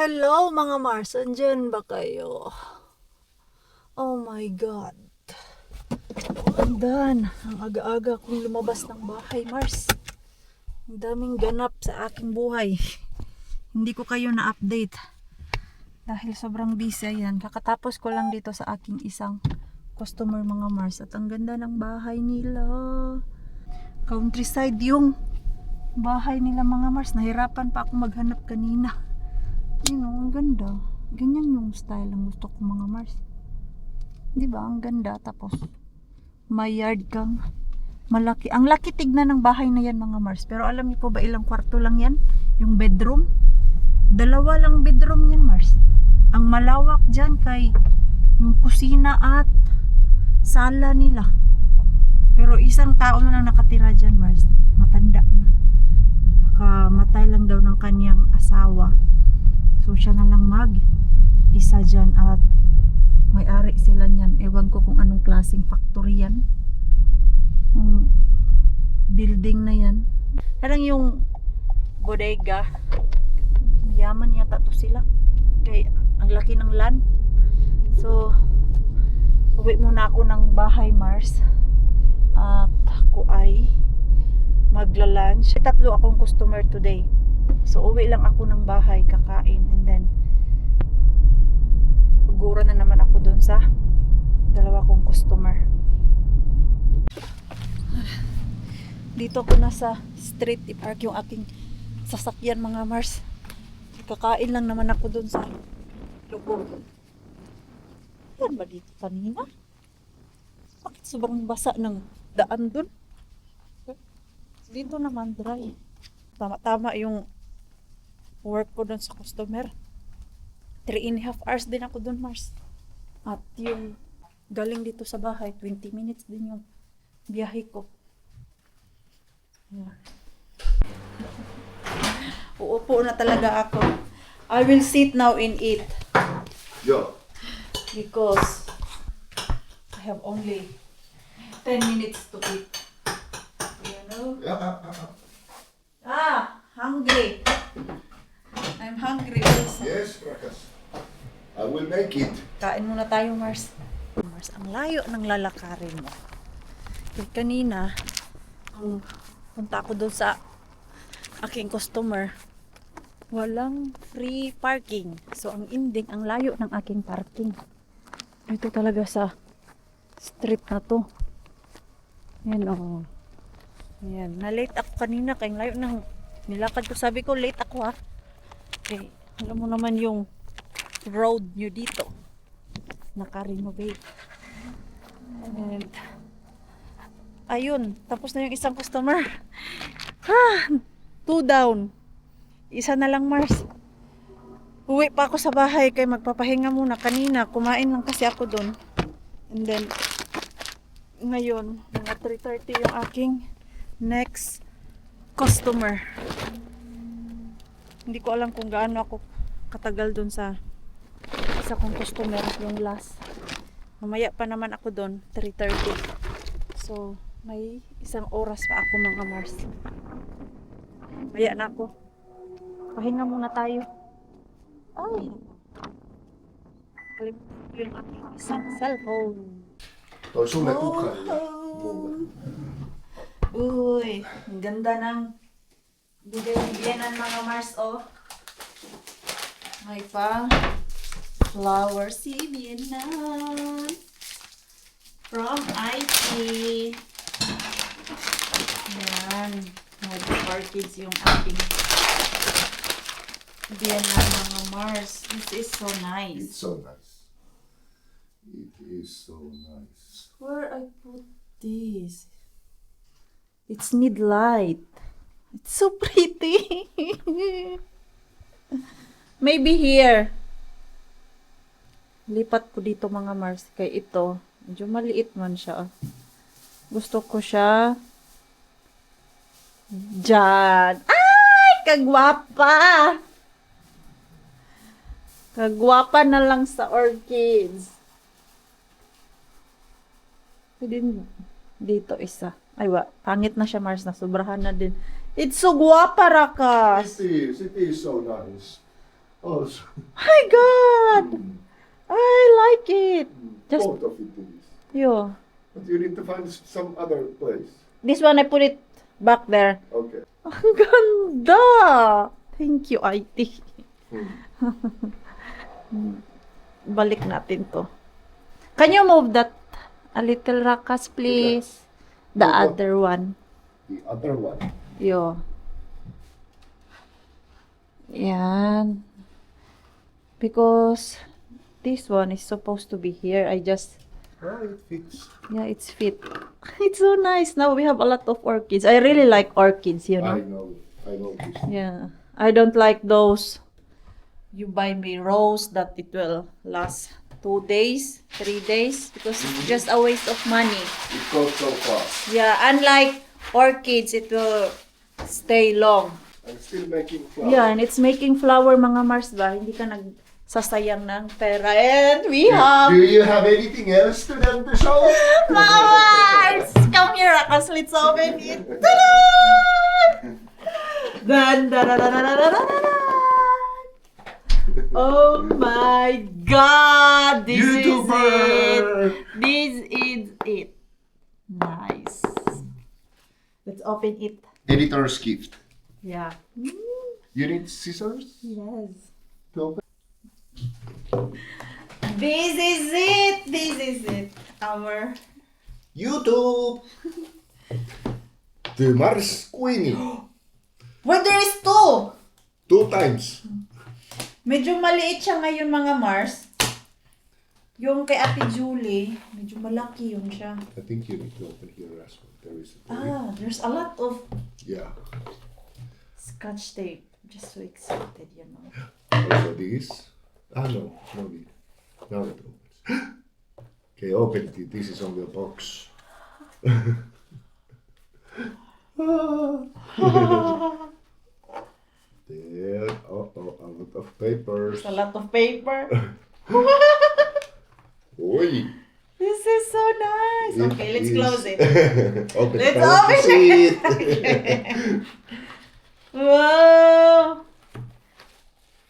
Hello mga Mars, andyan ba kayo? Oh my God. Andan, ang aga-aga kong lumabas ng bahay, Mars. Ang daming ganap sa aking buhay. Hindi ko kayo na-update. Dahil sobrang busy yan. Kakatapos ko lang dito sa aking isang customer mga Mars. At ang ganda ng bahay nila. Countryside yung bahay nila mga Mars. Nahirapan pa ako maghanap kanina. Ang ganda. Ganyan yung style ang gusto ko mga Mars. Di ba? Ang ganda. Tapos, may yard kang malaki. Ang laki tignan ng bahay na yan mga Mars. Pero alam niyo po ba ilang kwarto lang yan? Yung bedroom? 2 lang bedroom yan Mars. Ang malawak dyan kay yung kusina at sala nila. Pero isang tao na lang nakatira dyan Mars. Matanda na. Kakamatay lang daw ng kanyang asawa. So siya na lang isa dyan at may-ari sila niyan. Ewan ko kung anong klaseng factory yan. Building na yan. Parang yung bodega. Mayaman yata to sila. Kaya ang laki ng land. So uwi muna ako ng bahay Mars. At ako ay magla-lunch. 3 akong customer today. So uwi lang ako ng bahay, kakain, and then gura na naman ako dun sa 2 kong customer. Dito ako na sa street, i-park yung aking sasakyan mga Mars. Kakain lang naman ako dun sa lubog. Yan ba dito kanina? Bakit sobrang basa ng daan dun? Dito naman dry. Tama-tama yung work ko dun sa customer. 3.5 hours din ako dun Mars. At yung galing dito sa bahay, 20 minutes din yung biyahe ko. Uupo na talaga ako. I will sit now and eat. Yo. Because I have only 10 minutes to eat. You know? Hungry. I'm hungry also. Yes, Rakas. I will make it. Kain muna tayo, Mars. Mars, ang layo ng lalakarin mo. Kaya kanina, ang punta ako doon sa aking customer, walang free parking. So, ang ending, ang layo ng aking parking. Ito talaga sa street na to. Yan o. Yan. Na-late ako kanina kaya layo ng nilakad ko. Sabi ko, late ako ha. Okay. Alam mo naman yung road nyo dito. Naka-renovate. And, ayun. Tapos na yung isang customer. 2 down. Isa na lang Mars. Uwi pa ako sa bahay kaya magpapahinga muna. Kanina, kumain lang kasi ako dun. And then, ngayon, mga 3:30 yung aking next customer. Hindi ko alam kung gaano ako katagal dun sa isa kong customer, yung last. Mamaya pa naman ako dun, 3:30. So, may 1 oras pa ako mga Mars. Maya na ako. Pahinga muna tayo. Ay! Kalimutan ko yung aking isang cellphone. Uy, ang ganda ng bigay-bigyanan mga Mars, oh. May pa flower Vietnam from IT. Yan. Mag-for kids yung ating Vietnam mga Mars. This is so nice. It's so nice. It is so nice. Where I put this? It's need light. It's so pretty. Maybe here. Lipat ko dito mga Mars. Kaya ito, medyo maliit man siya. Gusto ko siya dyan. Ay! Kagwapa! Kagwapa na lang sa orchids. Pwede dito isa. Ay, pangit na siya, Mars. Nasobrahan na din. It's so guwapa, Rakas. It is so nice. Also, My God! I like it. Just both of it is. yo. But you need to find some other place. This one I put it back there. Okay. Ang ganda! Thank you, IT. Balik natin to. Can you move that a little, Rakas, please? The Move what? other one. The other one. Yo. Yan. Because this one is supposed to be here. I just, Ah, it fits. yeah, it's fit. It's so nice. Now we have a lot of orchids. I really like orchids, you I know. know. I know this. Yeah. I don't like those. You buy me rose that it will last 2 days, 3 days because it's just a waste of money. It goes so fast. Yeah, unlike orchids, it will stay long. I'm still making flowers. Yeah, and it's making flower mga Mars ba? Hindi ka nagsasayang ng pera. And we have Do you have anything else to them to show? mga Mars! Come here, Rakas. Let's open it. Ta-da! Dan, da, da, da, da, da, da, da, da. Oh my God! This is it. This is it. Nice. Let's open it. Editor's gift. Yeah. You need scissors Yes. to open? This is it. This is it. Our YouTube! The Mars Queenie. Wait, there is two. 2 times. Medyo maliit siya ngayon mga Mars. Yung kay Ate Julie, medyo malaki yun siya. I think you need to open here as well. There is a There's a lot of Yeah. scotch tape. Just so excited, you know. Also this. No. No need. Now it opens. Okay, open it. This is on the box. There. A lot of papers. There's a lot of paper. Oi. This is so nice. Okay, let's close it. Open Let's it. I want to open see it. Wow.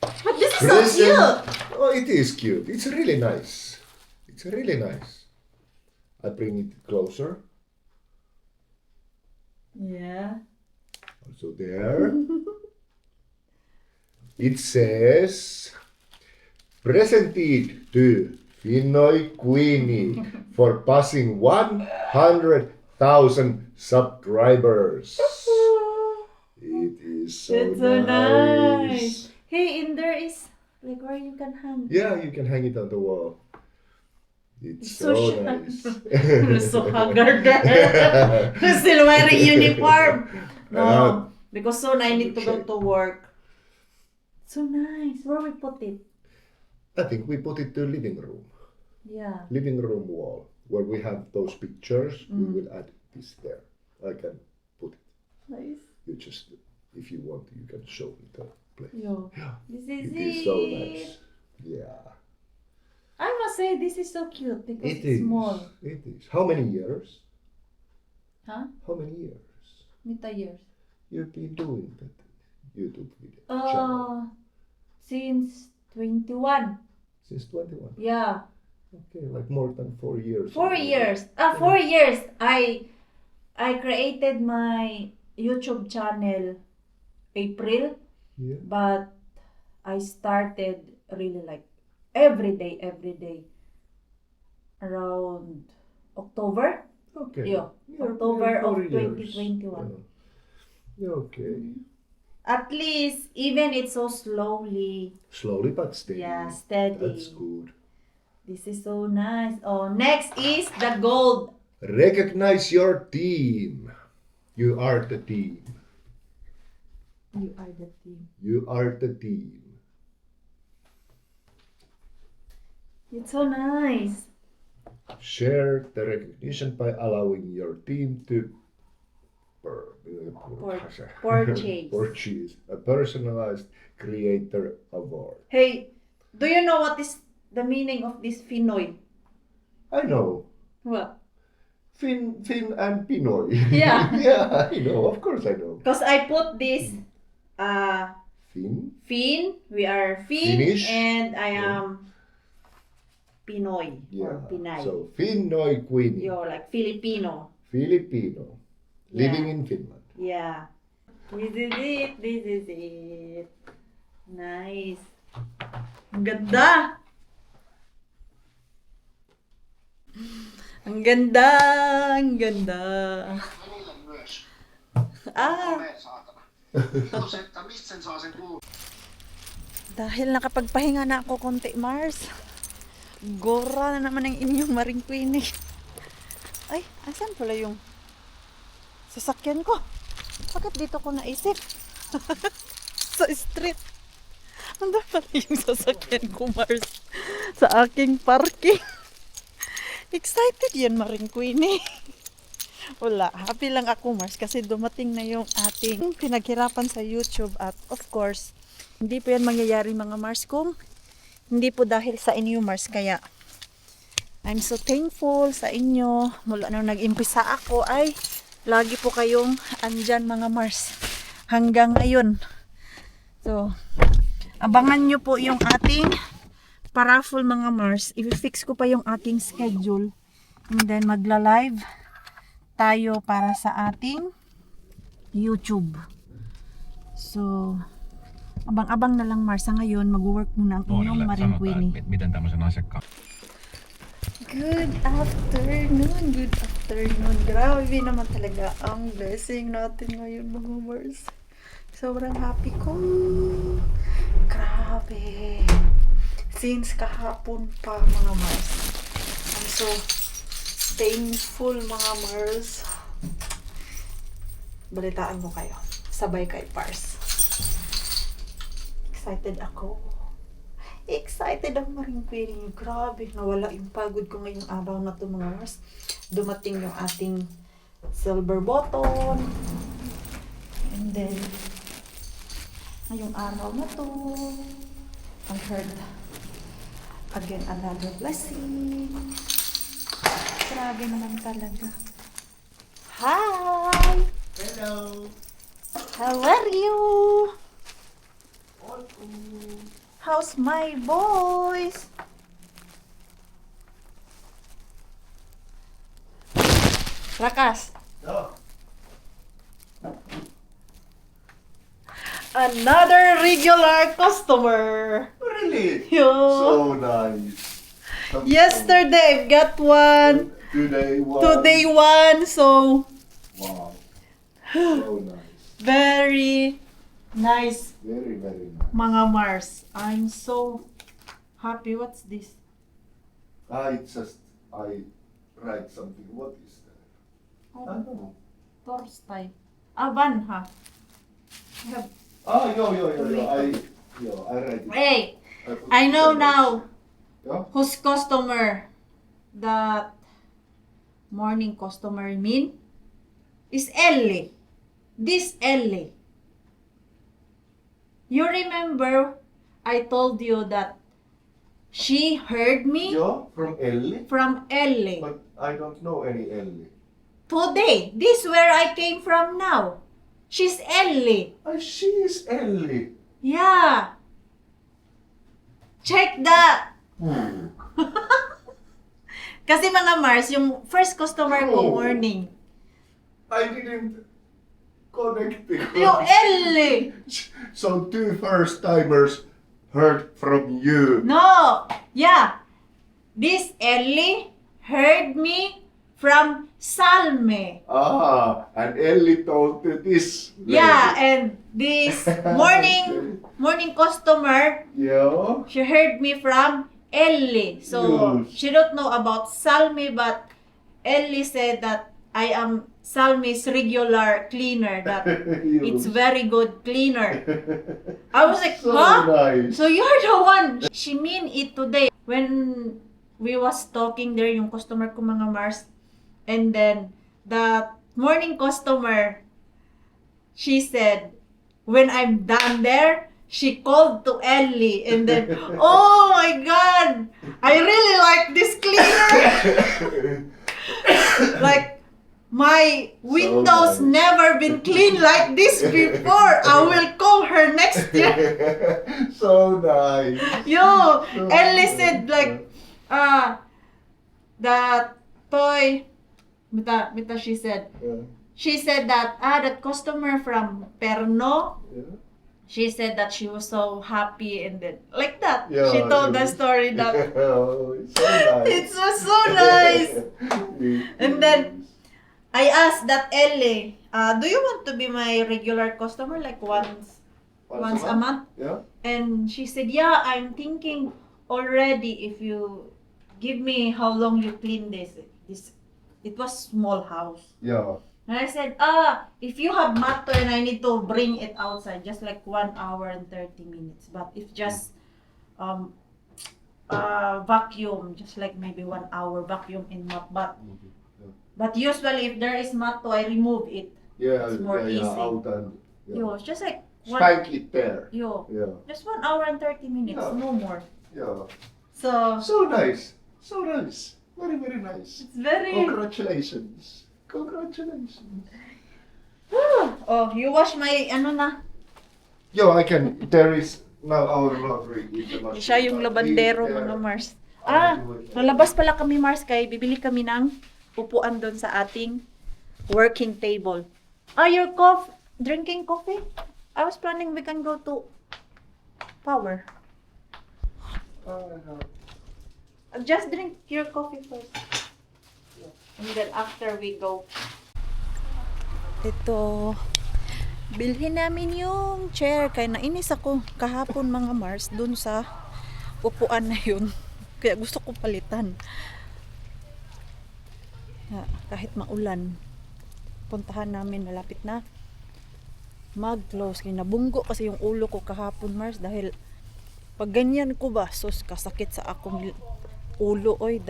But this is so Present. cute. Oh, it is cute. It's really nice. It's really nice. I bring it closer. Yeah. Also there. It says, presented to Finnoy Queenie for passing 100,000 subscribers. It is so It's so nice. nice. Hey, in there is like where you can hang. Yeah, you can hang it on the wall. It's So so shy. nice. You're so haggard. You're still wearing uniform. No, because soon I need to go to work. So nice. Where we put it? I think we put it to living room. Yeah. Living room wall where we have those pictures. We will add this there. I can put it. Nice. You just, if you want, you can show me the place. Yo. This is It is so nice. Yeah. I must say this is so cute because It it's is. small. It is. How many years? Huh? How many years? Mita years. You've been doing that YouTube video channel? Since 21. Since 21. Yeah. Okay, like more than 4 years. 4 years. 4 years. I created my YouTube channel April, Yeah. but I started really like every day around October. Okay. Yeah. Yeah, October yeah, of 4 years. 2021. Yeah, okay. At least even it's so slowly. Slowly but steady. Yeah, steady. That's good. This is so nice. Oh, next is the gold. Recognize your team. You are the team. You are the team. You are the team. It's so nice. Share the recognition by allowing your team to Purchase. purchase a personalized creator award. Hey, do you know what is the meaning of this Finoy? I know. What? Finn and Pinoy. Yeah. Yeah, I know. Of course I know. Because I put this Finn. Finn. We are Finn. Finnish. And I Yeah. am Pinoy. Or Pinay. So Finnoi Queenie. You're like Filipino. Filipino. Yeah. Living in Finland. Yeah. This is it. This is it. Nice. Ang ganda! Ang ganda! Ang ganda! Ah! Dahil nakapagpahinga na ako konti, Mars. Gora na naman ang inyong Maring Queenie. Ay, asan pala yung sasakyan ko? Bakit dito ko naisip? Sa street. Ando pala yung sasakyan ko, Mars. Sa aking parking. Excited yan, Maring Queenie. Wala, happy lang ako, Mars, kasi dumating na yung ating pinaghirapan sa YouTube at of course, hindi po yan mangyayari mga Mars kung hindi po dahil sa inyo, Mars. Kaya I'm so thankful sa inyo. Mula nung nag-impisa ako ay lagi po kayong andyan mga Mars hanggang ngayon. So, abangan nyo po yung ating paraffle mga Mars. I-fix ko pa yung ating schedule and then magla-live tayo para sa ating YouTube. So, abang-abang na lang Mars. Sa ngayon, mag-work muna ang inyong Maring Queenie. Miten tämmöisen asiakkaan? Good afternoon, good afternoon. Grabe naman talaga ang blessing natin ngayon mga Mars. Sobrang happy ko. Grabe. Since kahapon pa mga Mars. I'm so thankful mga Mars. Balitaan mo kayo. Sabay kay Pars. Excited ako. Excited ang Maring Queenie. Grabe, nawala yung pagod ko ngayong araw na to mga Mars. Dumating yung ating silver button. And then, ngayong araw na to, I heard again another blessing. Grabe naman talaga. Hi! Hello. How are you? How's my boys? Rakas. Oh, Another regular customer. really? Yo. So nice. Yesterday I've got one. Today one. Today one. So Wow. So nice. very nice Very, very nice. mga Mars. I'm so happy. What's this? I write something. What is that? I don't know. Torstay. Van ha. I have- Oh, yo. I write it. Hey, put I it know down. now Yeah? whose customer that morning customer mean is Ellie. This Ellie. You remember I told you that she heard me Yo, from Ellie? from Ellie. But I don't know any Ellie. Today, this where I came from now. She's Ellie. Ah, she is Ellie. Yeah. Check that. Hmm. Kasi mga Mars, yung first customer ko Oh. morning. I didn't connect it. Yung Ellie. So two first timers heard from you. No. Yeah. This Ellie heard me from Salme. Ah, and Ellie told to this lady. Yeah, and this morning customer, Yeah. she heard me from Ellie. So Yes. she don't know about Salme, but Ellie said that I am Salme's regular cleaner. That it's very good cleaner. I was like, So huh? nice. So you're the one. She mean it today. When we was talking there, yung customer ko mga Mars, and then the morning customer, she said, when I'm done there, she called to Ellie, and then, oh my God, I really like this cleaner. Like, My windows nice. never been clean like this before. I will call her next year. So nice. Yo, So Ellie nice. said like, the toy, mita she said. Yeah. She said that, that customer from Perno, Yeah. she said that she was so happy and then, like that. Yeah, She told it the was- story that, Oh, it's so nice. it was so nice. It And then- is. I asked that Ellie, do you want to be my regular customer like once a month? Yeah. And she said, yeah, I'm thinking already if you give me how long you clean this. It was small house. Yeah. And I said, if you have matter and I need to bring it outside, just like 1 hour and 30 minutes. But if just vacuum, just like maybe 1 hour vacuum in mop. But usually if there is matto, I remove it. Yeah. It's more yeah, easy. Out and Yo, it's just like spank it there. Yeah. just 1 hour and 30 minutes, Yeah. no more. Yeah. So So nice. So nice. Very, very nice. it's very. Congratulations. Congratulations. Oh, you wash my ano na? Yo, I can. There is now our laundry. With the machine. Siya yung labandero There. mga Mars. I'll do it. Nalabas pala kami Mars kay bibili kami ng upuan doon sa ating working table. Your drinking coffee? I was planning we can go to Power. Just drink your coffee first. And then after we go. Ito. Bilhin namin yung chair. Kaya nainis ako kahapon mga Mars dun sa upuan na yun. Kaya gusto ko palitan. Kahit maulan. Puntahan namin, malapit na mag-close. Kaya nabunggo kasi yung ulo ko kahapon Mars dahil pag ganyan ko ba, sus, kasakit sa akong ulo. Oy,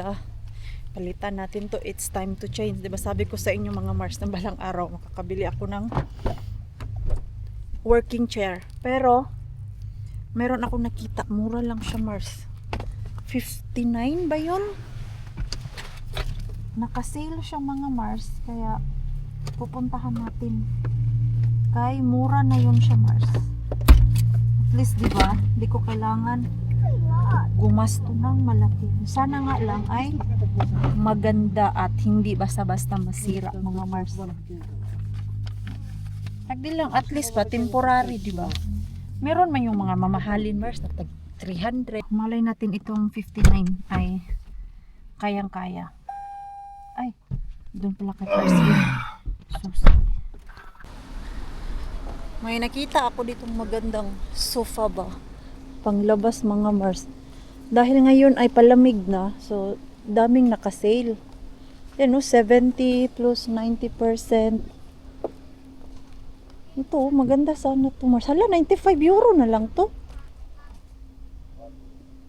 palitan natin to. It's time to change. Diba sabi ko sa inyo mga Mars na balang araw makakabili ako ng working chair. Pero meron ako nakita, mura lang siya Mars. 59 ba yun? Naka-sale siya mga Mars. Kaya pupuntahan natin. Kay mura na yun siya Mars. At least diba, di ko kailangan gumasto ng malaki. Sana nga lang ay maganda at hindi basta-basta masira mga Mars. Tagdi lang, at least pa, temporary, di ba? Meron man yung mga mamahalin Mars na tag 300. Malay natin itong 59 ay kayang-kaya. Ay, doon pala kay Mars yun. May nakita ako ditong magandang sofa ba? Panglabas mga Mars. Dahil ngayon ay palamig na, so daming naka-sale. Yan no, 70 plus 90%. Ito, maganda sana to Mars. Hala, 95 euro na lang to.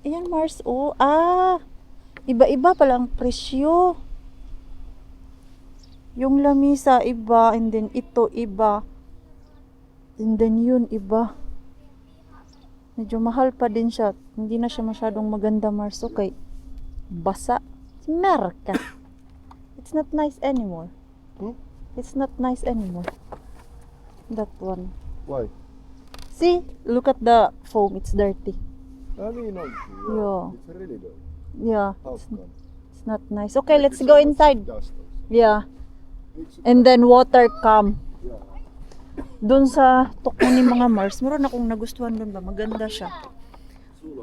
Ayan Mars, oh. Iba-iba palang presyo. Yung lamisa iba, and then ito iba. And then yun iba. Medyo mahal pa din siya. Hindi na siya masyadong maganda Mars. Okay. Basa. Merka. It's not nice anymore. It's not nice anymore. That one. Why? See? Look at the foam. It's dirty. I mean, Yeah. It's really good. Yeah. House gone. It's not nice. Okay, let's go inside. Dust. Yeah. And then water come. Yeah. Doon sa tukmo ni mga Mars, meron akong nagustuhan doon ba? Maganda siya.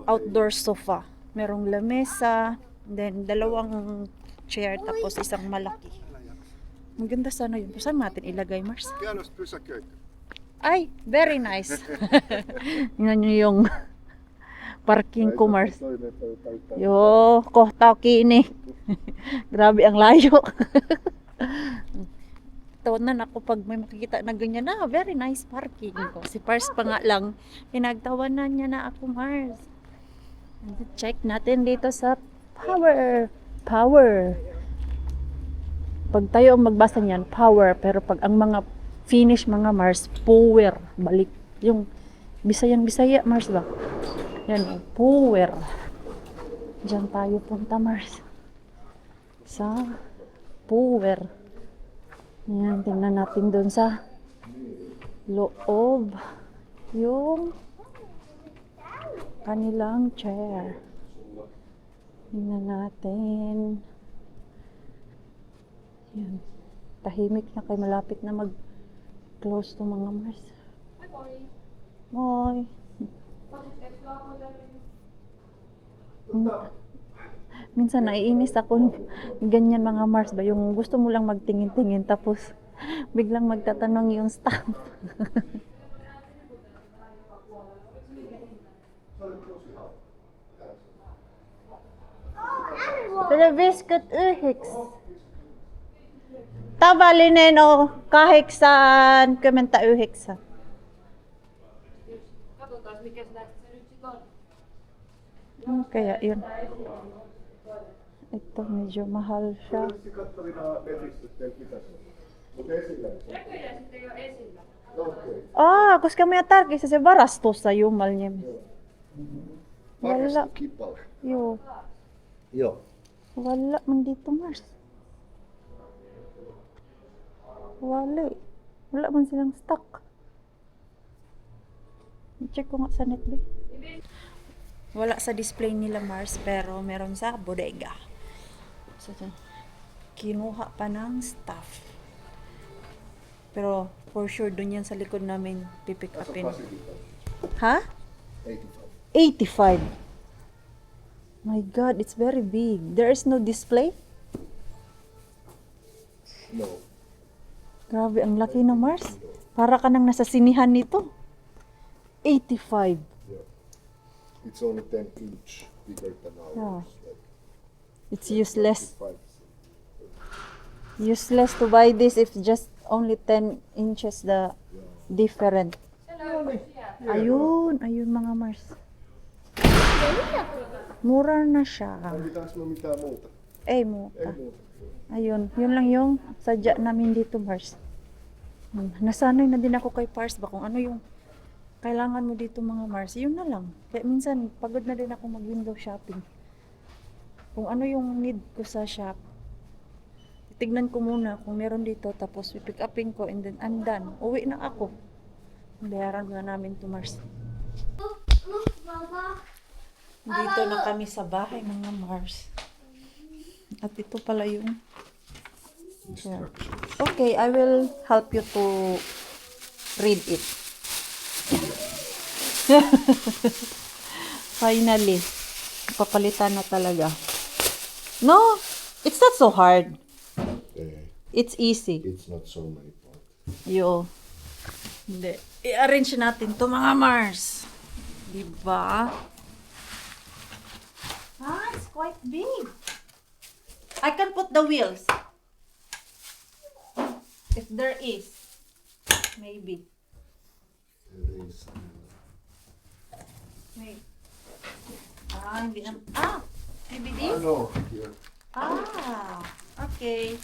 Outdoor sofa. Merong lamesa, then dalawang chair, tapos isang malaki. Maganda sana yun. Saan natin ilagay, Mars? Pianos pysäköity. Ay, very nice. Yan yung parking ko, Mars. Yo, kohta kini. Grabe ang layo. Tawanan ako pag may makikita na ganyan na, very nice parking ko. Si Pars pa nga lang, pinagtawanan niya na ako, Mars. Check natin dito sa Power. Pag tayo ang magbasa niyan, Power. Pero pag ang mga finish mga Mars, Power. Balik. Yung Bisaya, Mars ba? Yan, Power. Diyan tayo punta, Mars. Sa Power. Ayan, tingnan natin doon sa loob yung kanilang chair. Tingnan natin. Yan. Tahimik na kay malapit na mag-close to mga Mars. Moy. Minsan naiinis ako ganyan mga Mars ba yung gusto mo lang magtingin-tingin tapos biglang magtatanong yung staff. Pero biscuit uhiks. Tabalinen o kahiksan kumenta uhiksa. Kaya yun. Ito medyo mahal siya. Ah, koska may atar kaysa sa barastos sa yumal niya. Wala. Yo, Joo. wala man dito Mars. Wala. Wala man silang stock. Check ko nga sa net ba. Wala sa display nila Mars pero meron sa bodega. So, kinuha pa ng staff. Pero for sure dun yan sa likod namin pipick upin. Ha? 85. 85. My God, it's very big. There is no display? No. Grabe, ang laki ng Mars. Para ka nang nasa sinihan nito. 85. Yeah. It's only 10 inch bigger than ours. Yeah. Like It's useless. 25. Useless to buy this if just only 10 inches the different. Ayun, ayun mga Mars. Mura na siya. Tarvitaanko me mitään muuta? Eh, muta. Ei muuta. Ayun, yun lang yung sadya namin dito, Mars. Nasanay na din ako kay Pars ba kung ano yung kailangan mo dito mga Mars. Yun na lang. Kaya minsan, pagod na din ako mag-window shopping. Kung ano yung need ko sa shop, titignan ko muna kung meron dito, tapos pick upin ko, and then I'm done. Uwi na ako. Bayaran na namin to Mars. Dito na kami sa bahay mga Mars. At ito pala yung... Instructions. Okay, I will help you to read it. Finally, papalitan na talaga. No, it's not so hard. Eh, It's easy. it's not so many parts. Yo. Hindi. I-arrange natin to mga Mars. Diba? Ah, it's quite big. I can put the wheels. If there is. Maybe. There is, Wait. Ah, hindi na. Ah! Maybe this? no, here. Ah! Okay.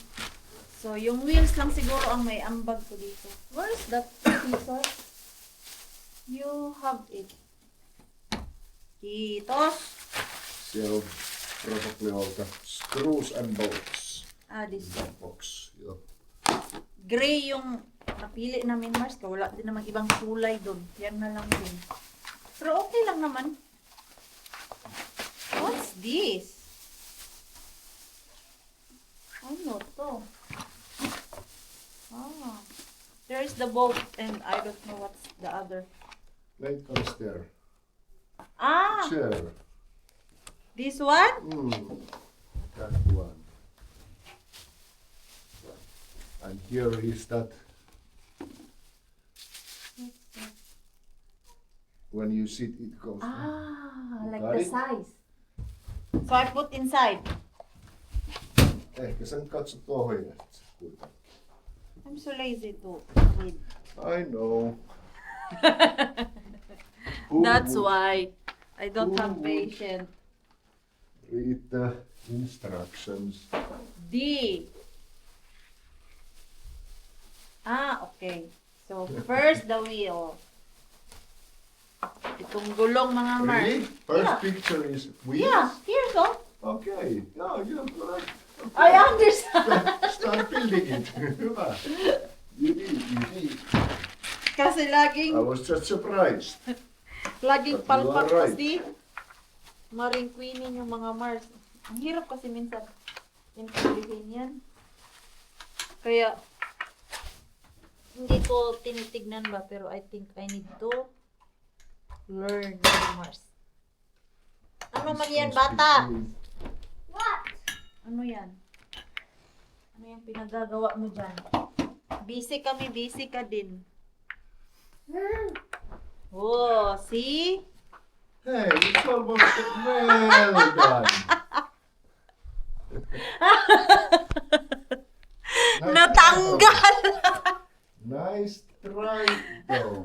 So, yung wheels lang siguro ang may ambag ko dito. Where is that scissor? You have it. Kiitos! Siellä on probably all the screws and bolts. Ah, this in that box. Yeah. gray yung napili namin, Mars. Wala din naman ibang kulay doon. Yan na lang din. Pero okay lang naman. What's this? Ano to? Ah. There's the bolt and I don't know what's the other. Late comes there. Ah! Chair. This one? That one. And here is that. When you sit, it goes. Ah, You like got the it? size. So I put inside. Ehkä sä nyt katsot tuohon ja sit kuitenkin. I'm so lazy to read. I know. That's Who would why I don't have Ooh. patience. read the instructions. D. Ah, okay. So, first the wheel. Itong gulong mga Mars. Really? First Yeah. picture is wheels? Yeah, here so. Okay. Yeah, you're correct. I understand. Start building it. You need. Kasi I laging was just surprised. Laging But you are palpak right. kasi Maring Queenie yung mga Mars. Ang hirap kasi minsan intindihin yan. Kaya hindi ko tinitignan ba pero I think I need to learn yung Mars. Ano man yan, bata? Ano yan? Ano yung pinagagawa mo dyan? Busy kami, busy ka din. Oh, see? Hey, it's almost well done. Natanggal! Nice try, though.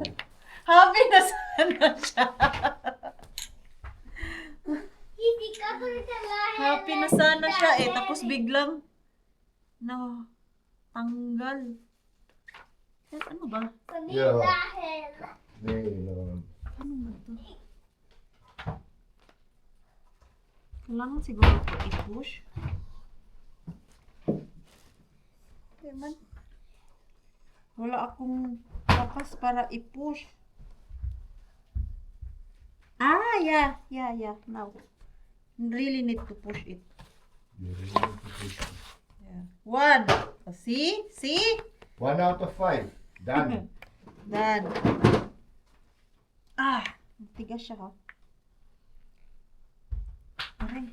Happy na sana siya. Happy na sana siya eh. Tapos biglang tanggal. Ano ba? Yeah. Nylon. Ano ba ito? Kailangan siguro ito i-push. Diba? Wala akong lakas para i-push. Ah, yeah. Now. Really need to push it. You really need to push it. Yeah. 1. Oh, see? 1 out of 5. Done. Done. Ah, matigas siya ha. Aray.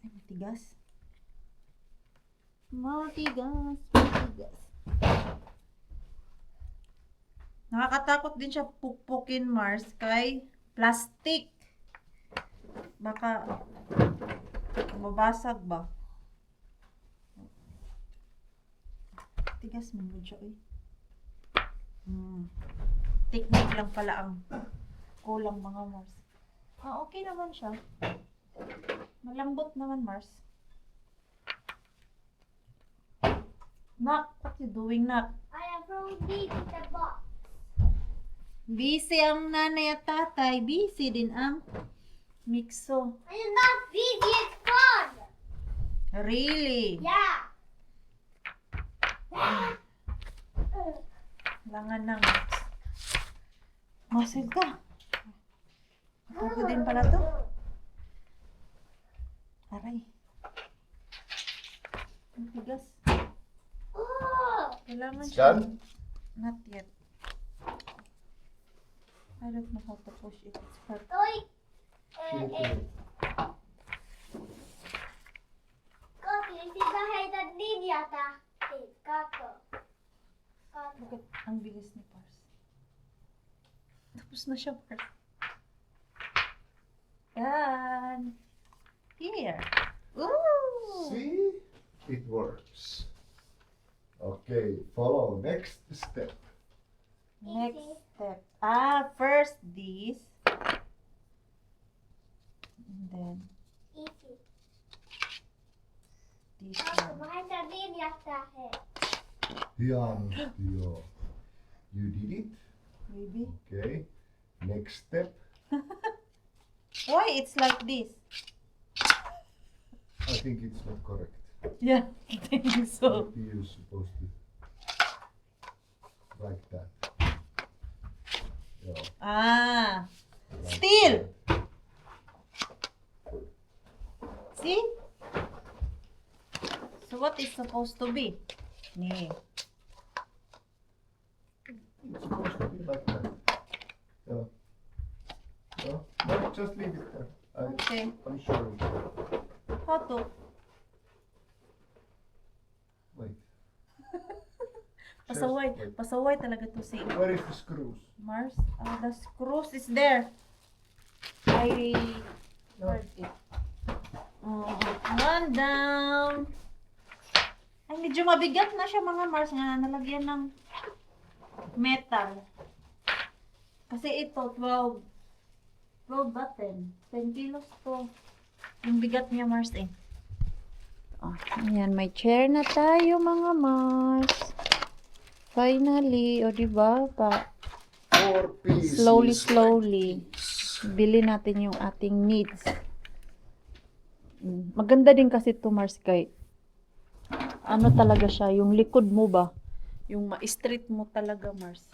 Ay, matigas. Matigas. Nakakatakot din siya pukpukin, Mars, kay plastic. Baka mabasag ba? Tigas mo siya eh. Technique lang pala ang kulang mga Mars. Ah, okay naman siya. Malambot naman, Mars. Nak, what you doing, Nak? I am from the box. Busy ang nanay at tatay. Busy din ang Mixo. I am not busy, it's fun. Really? Yeah. Langan ng muscle ka. Ako din pala to. Aray. Ang tigas. Oh, Kailangan It's siya. done? Not yet. I don't know how to push it. It's hard. toy. Feel it. Koki, sisa heitat din yata. Kako. Look at, ang bilis ni Pars. Tapos na siya, Pars. Done. Here. Ooh. See? It works. Okay, follow next step. Next step. Ah, first this. And then Easy. this Kako, one. heitat din yata. Yan, Tio. You did it? Maybe. Okay. Next step. Why it's like this? I think it's not correct. Yeah, I think so. Maybe you're supposed to like that. Yeah, Ah, like Still. that. see? So what is supposed to be? Nee. It's supposed to be like that. Yeah. Yeah. No, just leave it there. Okay. I'm sure. How to? Wait. Pasaway. Just wait. Pasaway talaga to si Where is the screws? Mars. Ah, the screws is there. I heard it. Oh, one down. Ay, medyo mabigat na siya mga Mars nga nalagyan ng metal. Kasi ito, 12 ba 10? 10 kilos to. Yung bigat niya Mars eh. Oh, ayan, may chair na tayo mga Mars. Finally, o diba? Four pieces. Slowly. Bili natin yung ating needs. Maganda din kasi to Mars kay ano talaga siya, yung likod mo ba? Yung ma-straight mo talaga Mars.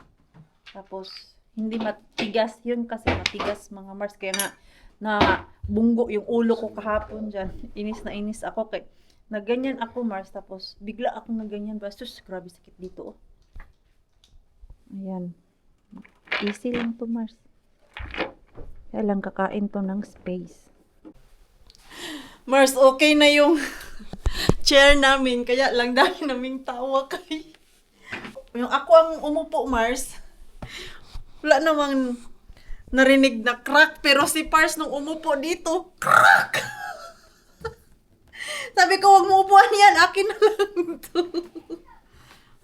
Tapos hindi matigas yun kasi matigas mga Mars kaya nga na bunggo yung ulo ko kahapon dyan. Inis ako kay naganyan ako Mars tapos bigla akong naganyan bastos grabe sakit dito oh. Ayan. Easy lang to Mars. Kaya lang kakain to ng space. Mars, okay na yung chair namin. Kaya lang dahil naming tawa kay. Yung ako ang umupo, Mars. Wala namang narinig na crack. Pero si Pars nung umupo dito, crack! Sabi ko, huwag mo upuan yan. Akin na lang to.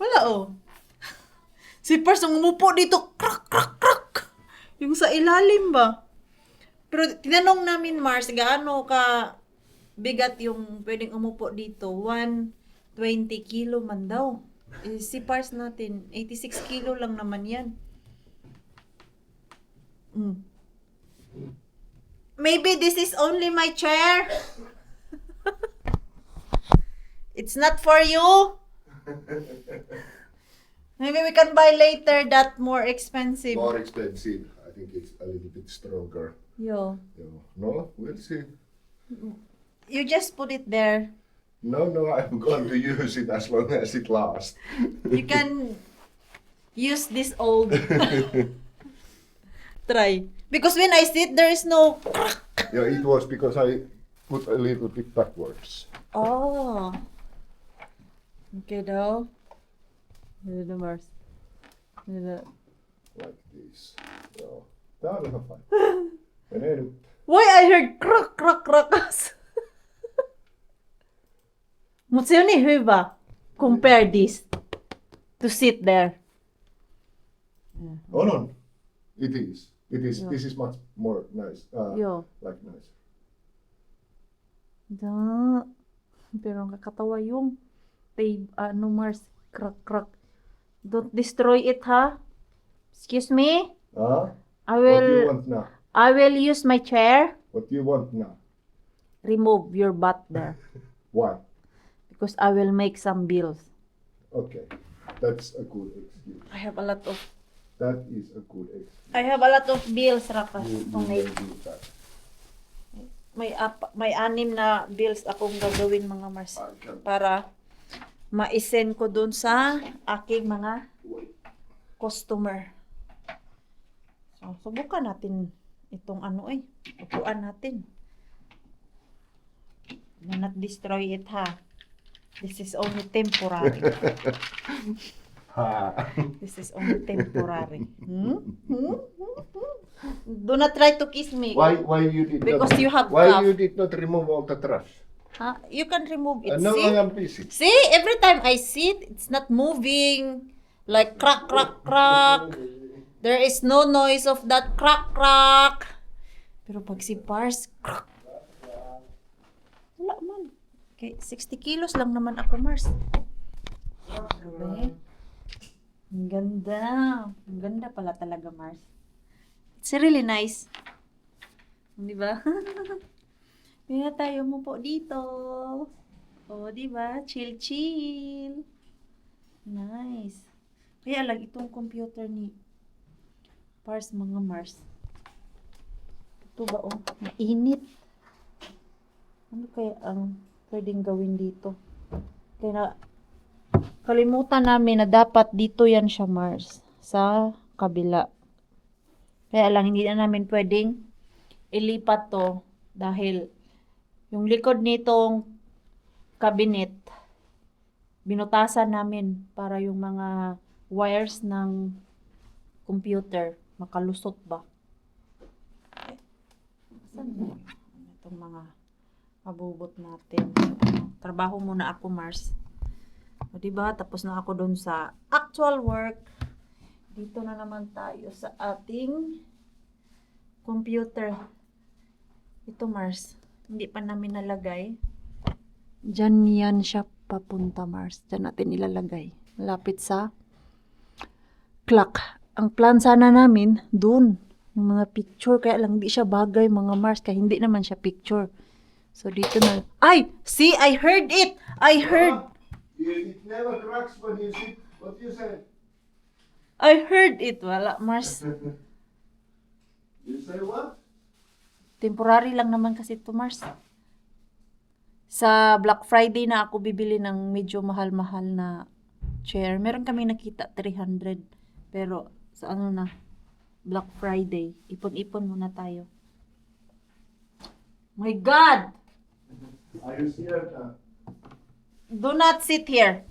Wala oh. Si Pars nung umupo dito, crack, crack, crack. Yung sa ilalim ba? Pero tinanong namin, Mars, gaano ka bigat yung pwedeng umupo dito? 120 kilo man daw. Eh, si Pars natin, 86 kilo lang naman yan. Maybe this is only my chair. It's not for you. Maybe we can buy later that more expensive. More expensive. I think it's a little bit stronger. Yo, No, we'll see. you just put it there. No, I'm going to use it as long as it lasts. You can use this old. Try. Because when I sit, there is no crack. Yeah, it was because I put a little bit backwards. Oh. Okay daw. Dito Mars. Dito. Like this. So, tää on ihan fine. Menee nyt. Why I heard crack, crack, crack? Mutta se on niin hyvä. Compare this. To sit there. On. It is. Yeah. This is much more nice. Joo. Like nice. Da. Pero ang kakatawa yung ano Mars. Crack, crack. Don't destroy it, ha? Excuse me? I What do you will want now? I will use my chair. What do you want now? Remove your butt there. Why? Because I will make some bills. Okay. That's a good excuse. I have a lot of That is a good excuse. I have a lot of bills, Rakas. You may, may do that. may 6 na bills akong gagawin mga Mars. I can Para ma-send ko dun sa aking mga wait. customer. So, subukan natin itong upuan natin. Do not destroy it, ha? This is only temporary. Ha. This is only temporary. Do not try to kiss me. Why you did Because not? you have Why cough. you did not remove all the trash? Huh? You can remove it. No, See? I am busy. See? Every time I sit, it's not moving. Like crack, crack, crack. There is no noise of that crack, crack. Pero pag si Pars, crack. Wala man. Okay, 60 kilos lang naman ako, Mars. Grabe. Ang ganda. Ang ganda pala talaga, Mars. It's really nice. Di ba? Kaya tayo mo po dito. O, di ba? Chill, chill. Nice. Kaya lang itong computer ni Pars, mga Mars. Ito ba, oh? Mainit. Ano kaya ang pwedeng gawin dito? Kaya na, kalimutan namin na dapat dito yan siya, Mars. Sa kabila. Kaya lang, hindi na namin pwedeng ilipat to dahil yung likod nitong cabinet, binutasan namin para yung mga wires ng computer makalusot ba. Saan na? Itong mga mabubot natin. Trabaho muna ako, Mars. O, diba? Tapos na ako dun sa actual work. Dito na naman tayo sa ating computer. Ito, Mars. Hindi pa namin nalagay. Diyan yan siya papunta, Mars. Diyan natin ilalagay. Malapit sa clock. Ang plan sana namin, dun. Yung mga picture. Kaya lang hindi siya bagay, mga Mars. Kaya hindi naman siya picture. So, dito na. Ay! See, I heard it! I heard! It never cracks when you sit. What you say? I heard it. Wala, Mars. You say what? Temporary lang naman kasi ito, Mars. Sa Black Friday na ako bibili ng medyo mahal-mahal na chair. Meron kami nakita 300. Pero sa ano na, Black Friday, ipon-ipon muna tayo. My God! Are you scared? Do not sit here.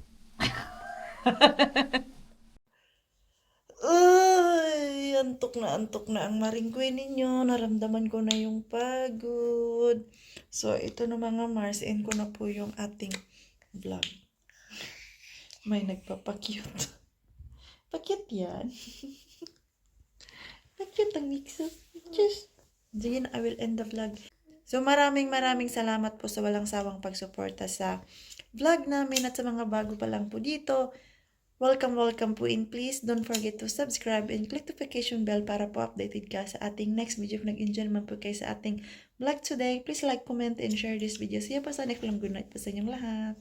Ay, antok na ang maringkwe ninyo. Naramdaman ko na yung pagod. So, ito na mga Mars. End ko na po yung ating vlog. May nagpapakyut. Pakyut yan. Pakyut ang mixo. Just. Sige na, I will end the vlog. So, maraming salamat po sa walang sawang pagsuporta sa vlog namin at sa mga bago pa lang po dito. Welcome po in. Please don't forget to subscribe and click notification bell para po updated ka sa ating next video. Kung nag-enjoy naman po kayo sa ating vlog today, please like, comment, and share this video. See you pa sa next vlog. Good night po sa inyong lahat.